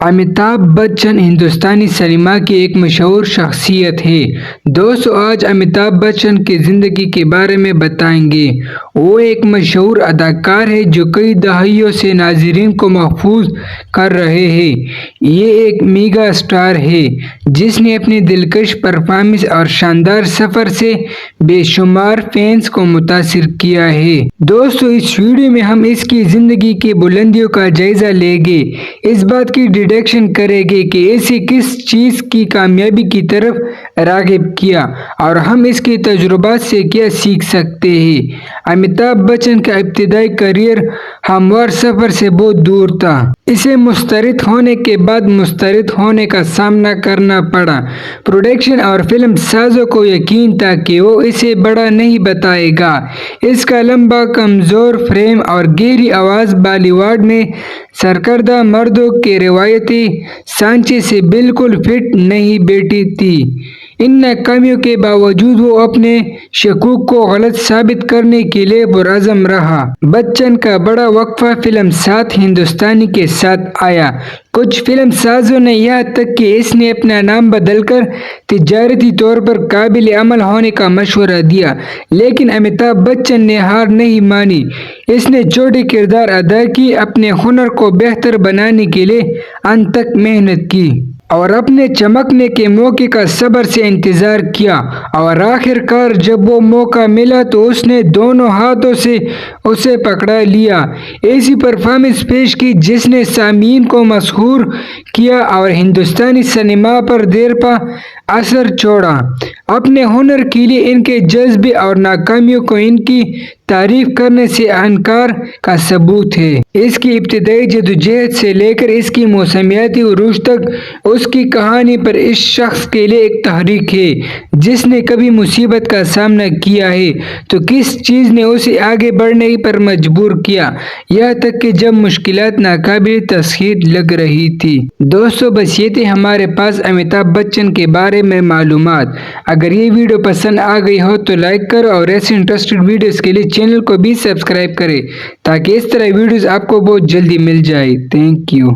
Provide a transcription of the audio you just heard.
अमिताभ बच्चन हिंदुस्तानी cinema की एक मशहूर शख्सियत है। दोस्तों, आज अमिताभ बच्चन की ज़िंदगी के बारे में बताएंगे। वो एक मशहूर अदाकार है जो कई दहाइयों से नाज़रीन को महफूज कर रहे हैं। ये एक मेगा स्टार है जिसने अपनी दिलकश परफॉर्मेंस और शानदार सफ़र से बेशुमार फैंस को मुतासिर किया है। दोस्तों, इस वीडियो में हम इसकी ज़िंदगी की बुलंदियों का जायज़ा लेंगे, इस बात की डिटेक्शन करेंगे कि ऐसी किस चीज़ की कामयाबी की तरफ राग़िब किया और हम इसके तजुर्बात से क्या सीख सकते हैं। अमिताभ बच्चन का इब्तिदाई करियर हमवार सफ़र से बहुत दूर था। इसे मुस्तरद होने के बाद मुस्तरद होने का सामना करना पड़ा। प्रोडक्शन और फिल्म साजों को यकीन था कि वो इसे बड़ा नहीं बताएगा। इसका लंबा, कमज़ोर फ्रेम और गहरी आवाज़ बॉलीवुड में सरकर्दा मर्दों के रिवायती सांचे से बिल्कुल फिट नहीं बैठी थी। इन नाकामियों के बावजूद वो अपने शकूक को गलत साबित करने के लिए पुरअज़म रहा। बच्चन का बड़ा वक्फा फिल्म साथ हिंदुस्तानी के साथ आया। कुछ फिल्म साजों ने यहाँ तक कि इसने अपना नाम बदलकर तिजारती तौर पर काबिल अमल होने का मशवरा दिया, लेकिन अमिताभ बच्चन ने हार नहीं मानी। इसने छोटे किरदार अदा की, अपने हुनर को बेहतर बनाने के लिए अंत तक मेहनत की और अपने चमकने के मौके का सब्र से इंतजार किया और आखिरकार जब वो मौका मिला तो उसने दोनों हाथों से उसे पकड़ा लिया। ऐसी परफॉर्मेंस पेश की जिसने सामीन को मशहूर किया और हिंदुस्तानी सिनेमा पर देर पा असर छोड़ा। अपने हुनर के लिए इनके जज्बे और नाकामियों को इनकी तारीफ करने से अहंकार का सबूत है। इसकी इब्तिदाई जदोजहद से लेकर इसकी मौसमियाती उरूज तक उसकी कहानी पर इस शख्स के लिए एक तहरीक है जिसने कभी मुसीबत का सामना किया है तो किस चीज़ ने उसे आगे बढ़ने पर मजबूर किया, यहाँ तक कि जब मुश्किलात नाकाबिल तस्खीर लग रही थी। दोस्तों, बस ये थे हमारे पास अमिताभ बच्चन के बारे में मालूमात। अगर ये वीडियो पसंद आ गई हो तो लाइक करो और ऐसे इंटरेस्टेड वीडियोस के लिए चैनल को भी सब्सक्राइब करें ताकि इस तरह वीडियोस आपको बहुत जल्दी मिल जाए। Thank you.